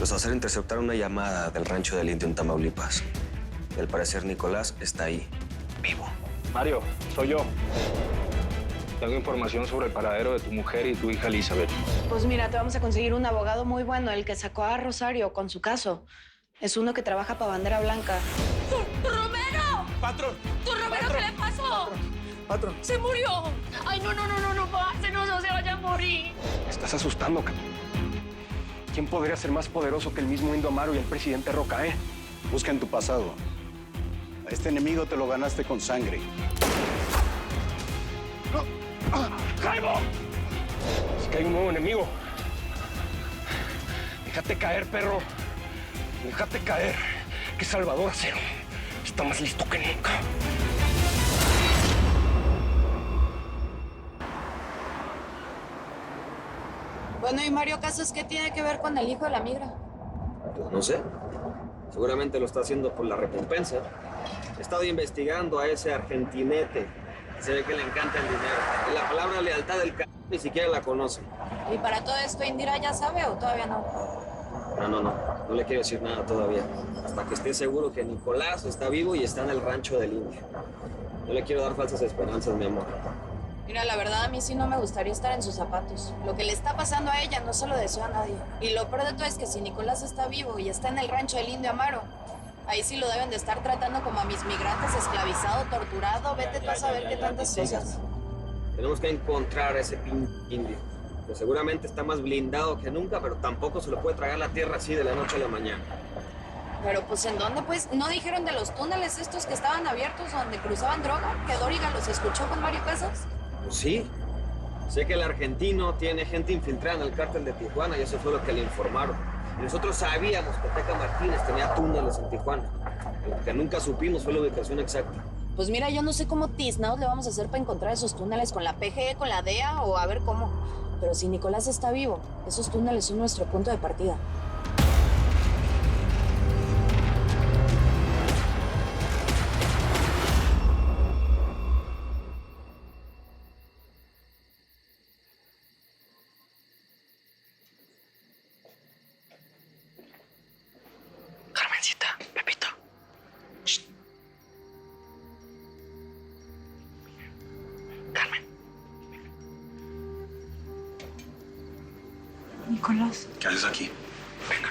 Los Azar interceptaron una llamada del rancho del Indio en Tamaulipas. Y al parecer Nicolás está ahí, vivo. Mario, soy yo. Tengo información sobre el paradero de tu mujer y tu hija Elizabeth. Pues mira, te vamos a conseguir un abogado muy bueno, el que sacó a Rosario con su caso. Es uno que trabaja para Bandera Blanca. ¡Tu Romero! ¡Patrón! ¡Tu Romero, ¡Patrón! qué le pasó! ¡Patrón! ¡Se murió! ¡Ay, no, parce, no se vaya a morir! Me estás asustando, ¿Quién podría ser más poderoso que el mismo Indio Amaro y el presidente Roca, eh? Busca en tu pasado. A este enemigo te lo ganaste con sangre. ¡Jaimo! Es que hay un nuevo enemigo. Déjate caer, perro. Déjate caer. Que Salvador Acero está más listo que nunca. Bueno, ¿y Mario Casas qué tiene que ver con el hijo de la migra? Pues no sé. Seguramente lo está haciendo por la recompensa. He estado investigando a ese argentinete. Se ve que le encanta el dinero. Y la palabra lealtad del ni siquiera la conoce. ¿Y para todo esto Indira ya sabe o todavía no? No le quiero decir nada todavía. Hasta que esté seguro que Nicolás está vivo y está en el rancho del Indio. No le quiero dar falsas esperanzas, mi amor. Mira, la verdad a mí sí no me gustaría estar en sus zapatos. Lo que le está pasando a ella no se lo deseo a nadie. Y lo peor de todo es que si Nicolás está vivo y está en el rancho del Indio Amaro, ahí sí lo deben de estar tratando como a mis migrantes, esclavizado, torturado. Vete tú a saber qué tantas cosas. Tenemos que encontrar a ese indio. Que seguramente está más blindado que nunca, pero tampoco se lo puede tragar la tierra así de la noche a la mañana. Pero pues ¿en dónde pues? ¿No dijeron de los túneles estos que estaban abiertos donde cruzaban droga? ¿Que Doriga los escuchó con Mario Casas? Pues sí. Sé que el argentino tiene gente infiltrada en el cártel de Tijuana y eso fue lo que le informaron. Y nosotros sabíamos que Teca Martínez tenía túneles en Tijuana. Lo que nunca supimos fue la ubicación exacta. Pues mira, yo no sé cómo tiznados le vamos a hacer para encontrar esos túneles con la PGE, con la DEA o a ver cómo. Pero si Nicolás está vivo, esos túneles son nuestro punto de partida. Carmencita, Pepito. Shh. Carmen. Nicolás. ¿Qué haces aquí? Venga.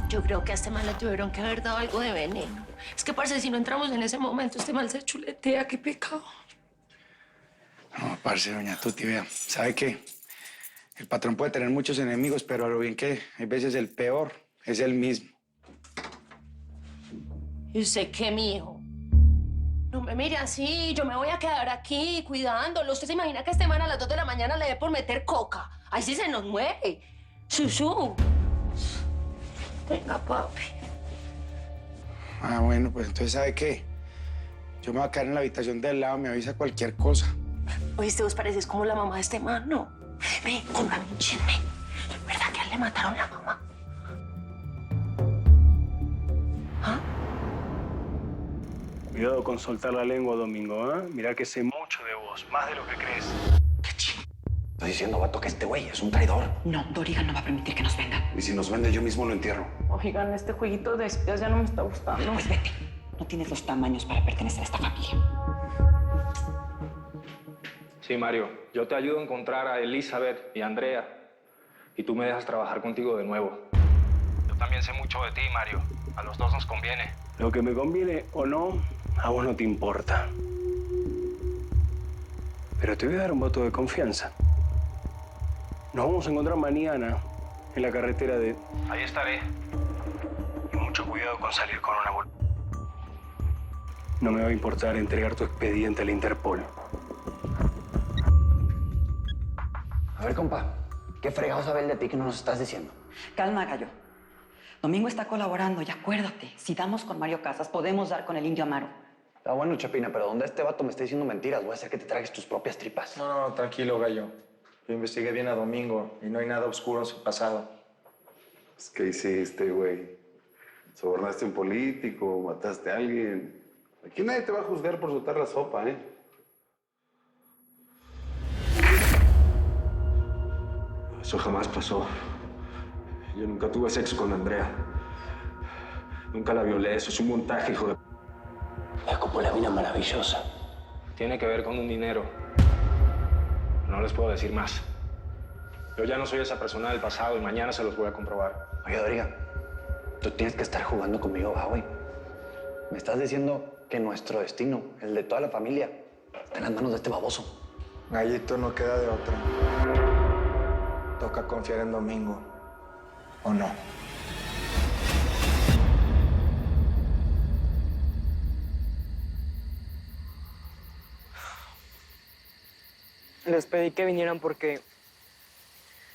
Yo creo que a este man le tuvieron que haber dado algo de veneno. Es que, parce, si no entramos en ese momento, este man se chuletea. ¡Qué pecado! No, parce, doña Tuti, vea, ¿sabe qué? El patrón puede tener muchos enemigos, pero a lo bien que hay veces el peor es él mismo. ¿Y usted qué, mijo? No me mire así, yo me voy a quedar aquí cuidándolo. ¿Usted se imagina que este man a las 2 de la mañana le dé por meter coca? Ahí sí se nos muere. Susú. Venga, papi. Ah, bueno, pues entonces, ¿sabe qué? Yo me voy a quedar en la habitación del lado, me avisa cualquier cosa. Oíste, vos pareces como la mamá de este man, ¿no? Ven, contame un chisme. ¿Verdad que a él le mataron la mamá? ¿Ah? Cuidado con soltar la lengua, Domingo, ¿eh? Mira que sé mucho de vos, más de lo que crees. Estás diciendo, vato, que este güey es un traidor. No, Doriga no va a permitir que nos venda. Y si nos vende, yo mismo lo entierro. Oigan, este jueguito de espías ya no me está gustando. Pues vete. No tienes los tamaños para pertenecer a esta familia. Sí, Mario. Yo te ayudo a encontrar a Elizabeth y a Andrea. Y tú me dejas trabajar contigo de nuevo. Yo también sé mucho de ti, Mario. A los dos nos conviene. Lo que me conviene o no, a vos no te importa. Pero te voy a dar un voto de confianza. Nos vamos a encontrar mañana en la carretera de... Ahí estaré. Y mucho cuidado con salir con una bolsa. No me va a importar entregar tu expediente a la Interpol. A ver, compa, ¿qué fregado sabe el de ti que no nos estás diciendo? Calma, gallo. Domingo está colaborando y acuérdate, si damos con Mario Casas, podemos dar con el Indio Amaro. Está bueno, Chapina, pero donde este vato me está diciendo mentiras, voy a hacer que te tragues tus propias tripas. No, tranquilo, gallo. Yo investigué bien a Domingo y no hay nada oscuro en su pasado. ¿Qué hiciste, güey? ¿Sobornaste a un político? ¿Mataste a alguien? Aquí nadie te va a juzgar por soltar la sopa, ¿eh? Eso jamás pasó. Yo nunca tuve sexo con Andrea. Nunca la violé. Eso es un montaje, hijo de... La copulabina maravillosa. Tiene que ver con un dinero. No les puedo decir más. Yo ya no soy esa persona del pasado y mañana se los voy a comprobar. Oye, Doriga, tú tienes que estar jugando conmigo, güey. Me estás diciendo que nuestro destino, el de toda la familia, está en las manos de este baboso. Gallito, no queda de otra. Toca confiar en Domingo. ¿O no? Les pedí que vinieran porque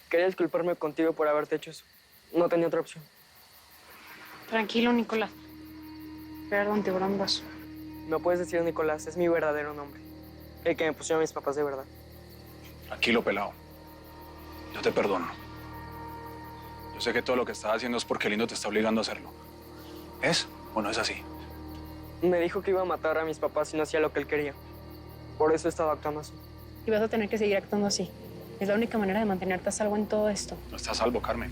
quería disculparme contigo por haberte hecho eso. No tenía otra opción. Tranquilo, Nicolás. Perdón, tiburón vaso. No puedes decir Nicolás, es mi verdadero nombre. El que me pusieron mis papás de verdad. Tranquilo, pelado. Yo te perdono. Yo sé que todo lo que estás haciendo es porque Lindo te está obligando a hacerlo. ¿Es o no es así? Me dijo que iba a matar a mis papás si no hacía lo que él quería. Por eso estaba actuando así. Y vas a tener que seguir actuando así. Es la única manera de mantenerte a salvo en todo esto. No estás a salvo, Carmen.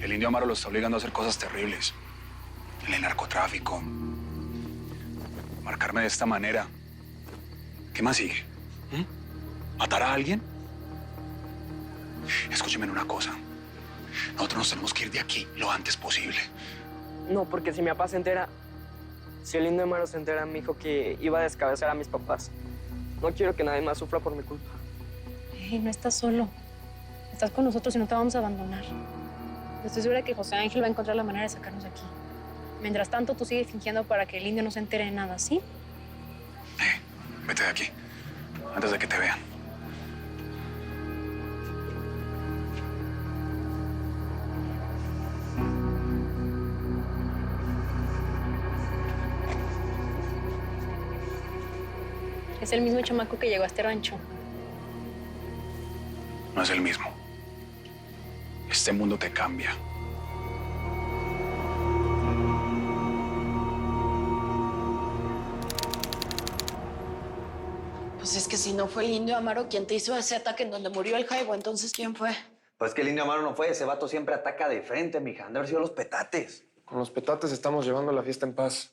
El Indio Amaro lo está obligando a hacer cosas terribles. El narcotráfico. Marcarme de esta manera. ¿Qué más sigue? ¿Matar a alguien? Escúcheme una cosa. Nosotros nos tenemos que ir de aquí lo antes posible. No, porque si mi papá se entera... Si el Indio Amaro se entera, me dijo que iba a descabezar a mis papás. No quiero que nadie más sufra por mi culpa. No estás solo. Estás con nosotros y no te vamos a abandonar. Estoy segura que José Ángel va a encontrar la manera de sacarnos de aquí. Mientras tanto, tú sigues fingiendo para que el indio no se entere de nada, ¿sí? Vete de aquí, antes de que te vean. Es el mismo chamaco que llegó a este rancho. No es el mismo. Este mundo te cambia. Pues es que si no fue el Indio Amaro quien te hizo ese ataque en donde murió el Jaibo, entonces ¿quién fue? Pues que el Indio Amaro no fue. Ese vato siempre ataca de frente, mija. Han de haber sido los petates. Con los petates estamos llevando la fiesta en paz.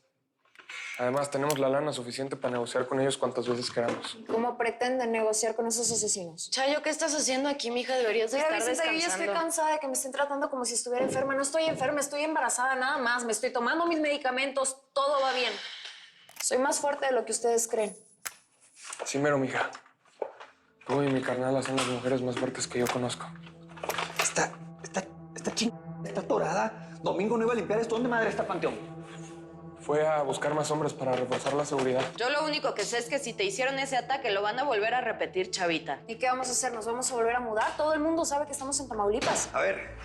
Además, tenemos la lana suficiente para negociar con ellos cuantas veces queramos. ¿Cómo pretenden negociar con esos asesinos? Chayo, ¿qué estás haciendo aquí, mija? Deberías de estar descansando. Yo estoy cansada de que me estén tratando como si estuviera enferma. No estoy enferma, estoy embarazada nada más. Me estoy tomando mis medicamentos, todo va bien. Soy más fuerte de lo que ustedes creen. Sí, mero, mija. Tú y mi carnala son las mujeres más fuertes que yo conozco. Está atorada. Domingo no iba a limpiar esto. ¿Dónde madre está Panteón? Fue a buscar más hombres para reforzar la seguridad. Yo lo único que sé es que si te hicieron ese ataque, lo van a volver a repetir, chavita. ¿Y qué vamos a hacer? ¿Nos vamos a volver a mudar? Todo el mundo sabe que estamos en Tamaulipas. A ver,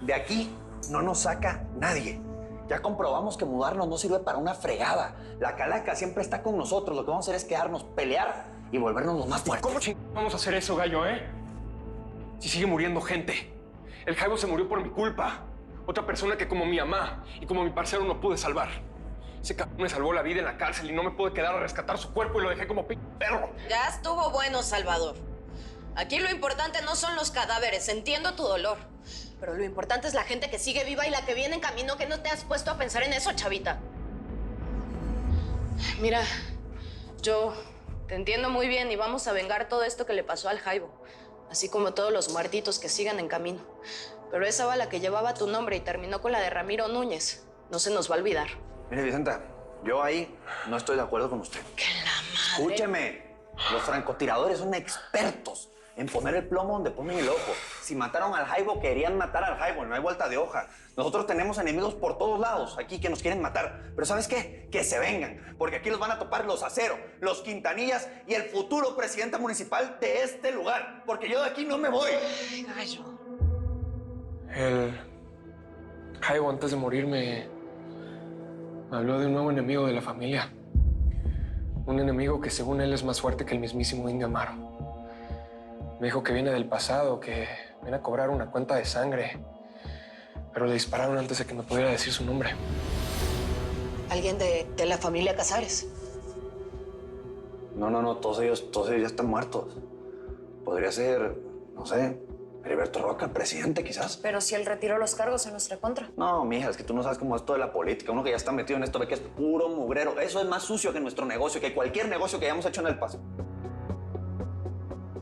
de aquí no nos saca nadie. Ya comprobamos que mudarnos no sirve para una fregada. La calaca siempre está con nosotros. Lo que vamos a hacer es quedarnos, pelear y volvernos los más fuertes. ¿Cómo vamos a hacer eso, gallo, Si sigue muriendo gente. El Jaibo se murió por mi culpa. Otra persona que como mi mamá y como mi parcero no pude salvar. Ese cabrón me salvó la vida en la cárcel y no me pude quedar a rescatar su cuerpo y lo dejé como perro. Ya estuvo bueno, Salvador. Aquí lo importante no son los cadáveres. Entiendo tu dolor. Pero lo importante es la gente que sigue viva y la que viene en camino. ¿Que no te has puesto a pensar en eso, chavita? Mira, yo te entiendo muy bien y vamos a vengar todo esto que le pasó al Jaibo. Así como todos los muertitos que sigan en camino. Pero esa bala que llevaba tu nombre y terminó con la de Ramiro Núñez, no se nos va a olvidar. Mire, Vicenta, yo ahí no estoy de acuerdo con usted. ¡Que la madre! Escúcheme, los francotiradores son expertos en poner el plomo donde ponen el ojo. Si mataron al Jaibo, querían matar al Jaibo, no hay vuelta de hoja. Nosotros tenemos enemigos por todos lados aquí que nos quieren matar. Pero ¿sabes qué? Que se vengan, porque aquí los van a topar los Acero, los Quintanillas y el futuro presidente municipal de este lugar. Porque yo de aquí no me voy. Ay, gallo. El Jaibo antes de morir me Habló de un nuevo enemigo de la familia. Un enemigo que según él es más fuerte que el mismísimo Indio Amaro. Me dijo que viene del pasado, que viene a cobrar una cuenta de sangre. Pero le dispararon antes de que me pudiera decir su nombre. ¿Alguien de la familia Casares? No, todos ellos ya están muertos. Podría ser, no sé, Heriberto Roca, presidente quizás. Pero si él retiró los cargos en nuestra contra. No, mija, es que tú no sabes cómo es todo de la política. Uno que ya está metido en esto ve que es puro mugrero. Eso es más sucio que nuestro negocio, que cualquier negocio que hayamos hecho en el pasado.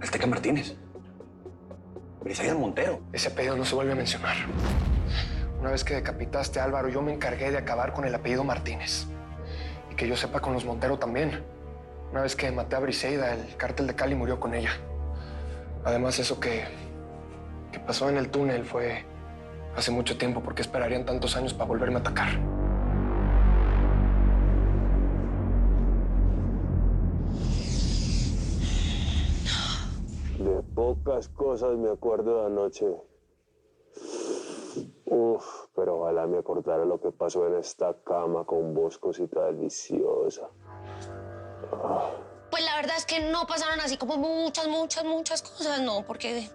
El Teca Martínez. Briseida Montero. Ese apellido no se vuelve a mencionar. Una vez que decapitaste a Álvaro, yo me encargué de acabar con el apellido Martínez. Y que yo sepa con los Montero también. Una vez que maté a Briseida, el cártel de Cali murió con ella. Además, eso que pasó en el túnel fue hace mucho tiempo. ¿Por qué esperarían tantos años para volverme a atacar? De pocas cosas me acuerdo de anoche. Uf, pero ojalá me acordara lo que pasó en esta cama con vos, cosita deliciosa. Pues la verdad es que no pasaron así como muchas cosas, no, porque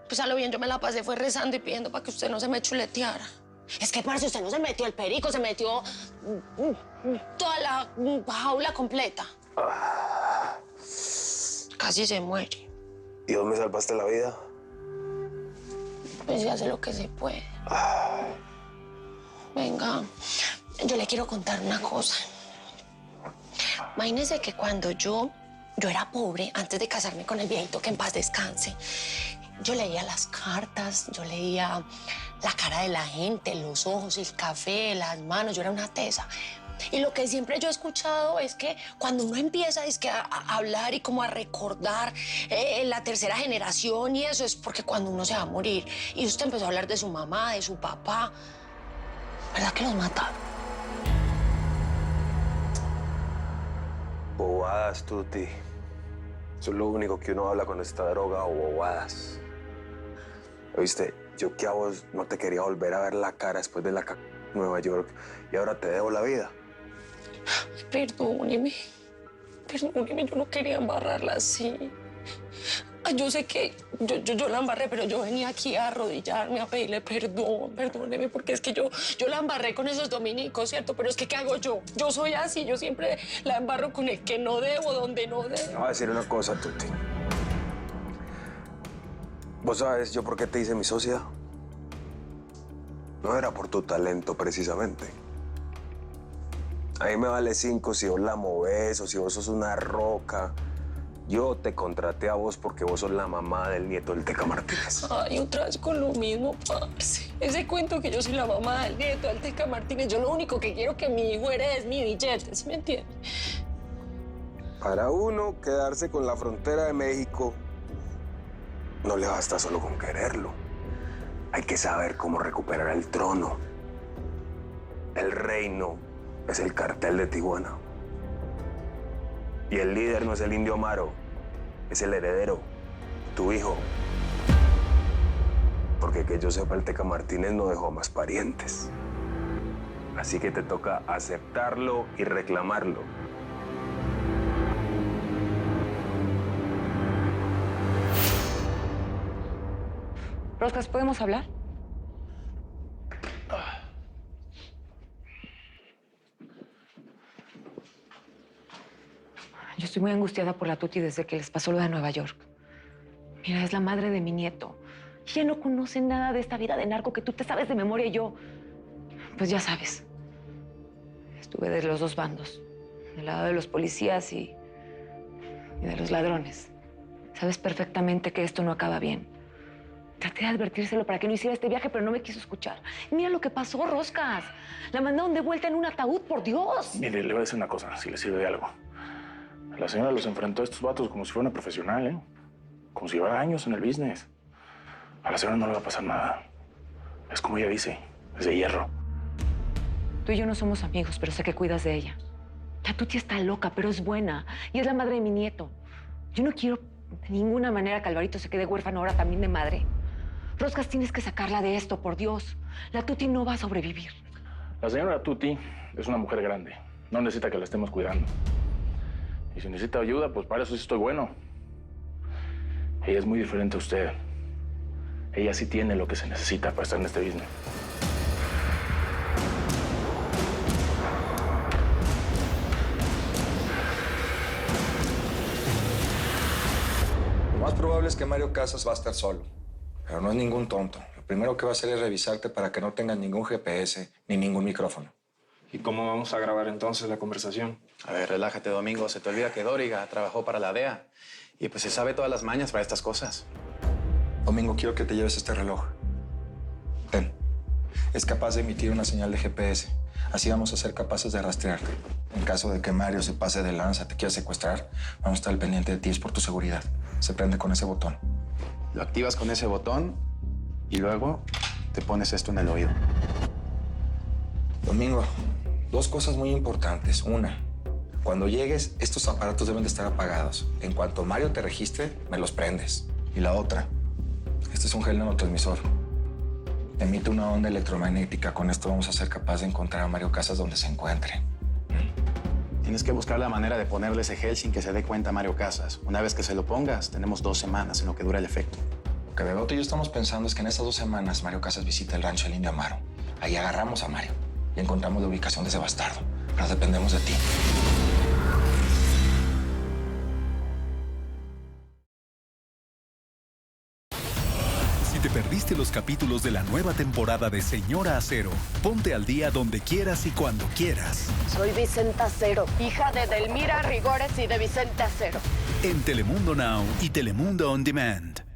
pues a lo bien yo me la pasé fue rezando y pidiendo para que usted no se me chuleteara. Es que, parce, usted no se metió el perico, se metió toda la jaula completa. Casi se muere. ¿Y vos me salvaste la vida? Pues se hace lo que se puede. Venga, yo le quiero contar una cosa. Imagínese que cuando yo era pobre, antes de casarme con el viejito, que en paz descanse, yo leía las cartas, yo leía la cara de la gente, los ojos, el café, las manos, yo era una tesa. Y lo que siempre yo he escuchado es que cuando uno empieza a hablar y como a recordar la tercera generación y eso, es porque cuando uno se va a morir. Y usted empezó a hablar de su mamá, de su papá. ¿Verdad que los mataron? Bobadas, Tuti. Eso es lo único que uno habla con esta droga, o bobadas. ¿Oíste? Yo que a vos no te quería volver a ver la cara después de la Nueva York y ahora te debo la vida. Perdóneme, yo no quería embarrarla así. Ay, yo sé que yo la embarré, pero yo venía aquí a arrodillarme, a pedirle perdón, perdóneme, porque es que yo la embarré con esos dominicos, ¿cierto? Pero es que, ¿qué hago yo? Yo soy así, yo siempre la embarro con el que no debo, donde no debo. Te voy a decir una cosa, Tuti. ¿Vos sabes yo por qué te hice mi socia? No era por tu talento, precisamente. A mí me vale 5 si vos la movés o si vos sos una roca. Yo te contraté a vos porque vos sos la mamá del nieto del Teca Martínez. Ay, otra vez con lo mismo, parce. Ese cuento que yo soy la mamá del nieto del Teca Martínez, yo lo único que quiero que mi hijo herede es mi billete, ¿sí me entiende? Para uno quedarse con la frontera de México, no le basta solo con quererlo. Hay que saber cómo recuperar el trono. El reino es el cartel de Tijuana. Y el líder no es el Indio Amaro, es el heredero, tu hijo. Porque que yo sepa, el Teca Martínez no dejó más parientes. Así que te toca aceptarlo y reclamarlo. Roscas, ¿podemos hablar? Yo estoy muy angustiada por la Tuti desde que les pasó lo de Nueva York. Mira, es la madre de mi nieto. Ella no conoce nada de esta vida de narco que tú te sabes de memoria y yo... Pues ya sabes. Estuve de los dos bandos. Del lado de los policías y de los ladrones. Sabes perfectamente que esto no acaba bien. Traté de advertírselo para que no hiciera este viaje, pero no me quiso escuchar. Mira lo que pasó, Roscas. La mandaron de vuelta en un ataúd, por Dios. Mire, le voy a decir una cosa, si le sirve de algo. La señora los enfrentó a estos vatos como si fuera una profesional, ¿eh? Como si llevara años en el business. A la señora no le va a pasar nada. Es como ella dice, es de hierro. Tú y yo no somos amigos, pero sé que cuidas de ella. La Tuti está loca, pero es buena. Y es la madre de mi nieto. Yo no quiero de ninguna manera que Alvarito se quede huérfano ahora también de madre. Roscas, tienes que sacarla de esto, por Dios. La Tuti no va a sobrevivir. La señora Tuti es una mujer grande. No necesita que la estemos cuidando. Y si necesita ayuda, pues para eso sí estoy bueno. Ella es muy diferente a usted. Ella sí tiene lo que se necesita para estar en este business. Lo más probable es que Mario Casas va a estar solo, pero no es ningún tonto. Lo primero que va a hacer es revisarte para que no tengas ningún GPS ni ningún micrófono. ¿Y cómo vamos a grabar entonces la conversación? A ver, relájate, Domingo. Se te olvida que Dóriga trabajó para la DEA y pues se sabe todas las mañas para estas cosas. Domingo, quiero que te lleves este reloj. Ten. Es capaz de emitir una señal de GPS. Así vamos a ser capaces de rastrearte. En caso de que Mario se pase de lanza, te quiera secuestrar, vamos a estar al pendiente de ti. Es por tu seguridad. Se prende con ese botón. Lo activas con ese botón y luego te pones esto en el oído. Domingo, dos cosas muy importantes. Una, cuando llegues, estos aparatos deben de estar apagados. En cuanto Mario te registre, me los prendes. Y la otra, este es un gel neurotransmisor. Emite una onda electromagnética. Con esto vamos a ser capaces de encontrar a Mario Casas donde se encuentre. Tienes que buscar la manera de ponerle ese gel sin que se dé cuenta Mario Casas. Una vez que se lo pongas, tenemos 2 semanas en lo que dura el efecto. Lo que Bebote y yo estamos pensando es que en esas 2 semanas Mario Casas visita el rancho del Indio Amaro. Ahí agarramos a Mario y encontramos la ubicación de ese bastardo. Pero dependemos de ti. Si te perdiste los capítulos de la nueva temporada de Señora Acero, ponte al día donde quieras y cuando quieras. Soy Vicenta Acero, hija de Delmira Rigores y de Vicente Acero. En Telemundo Now y Telemundo On Demand.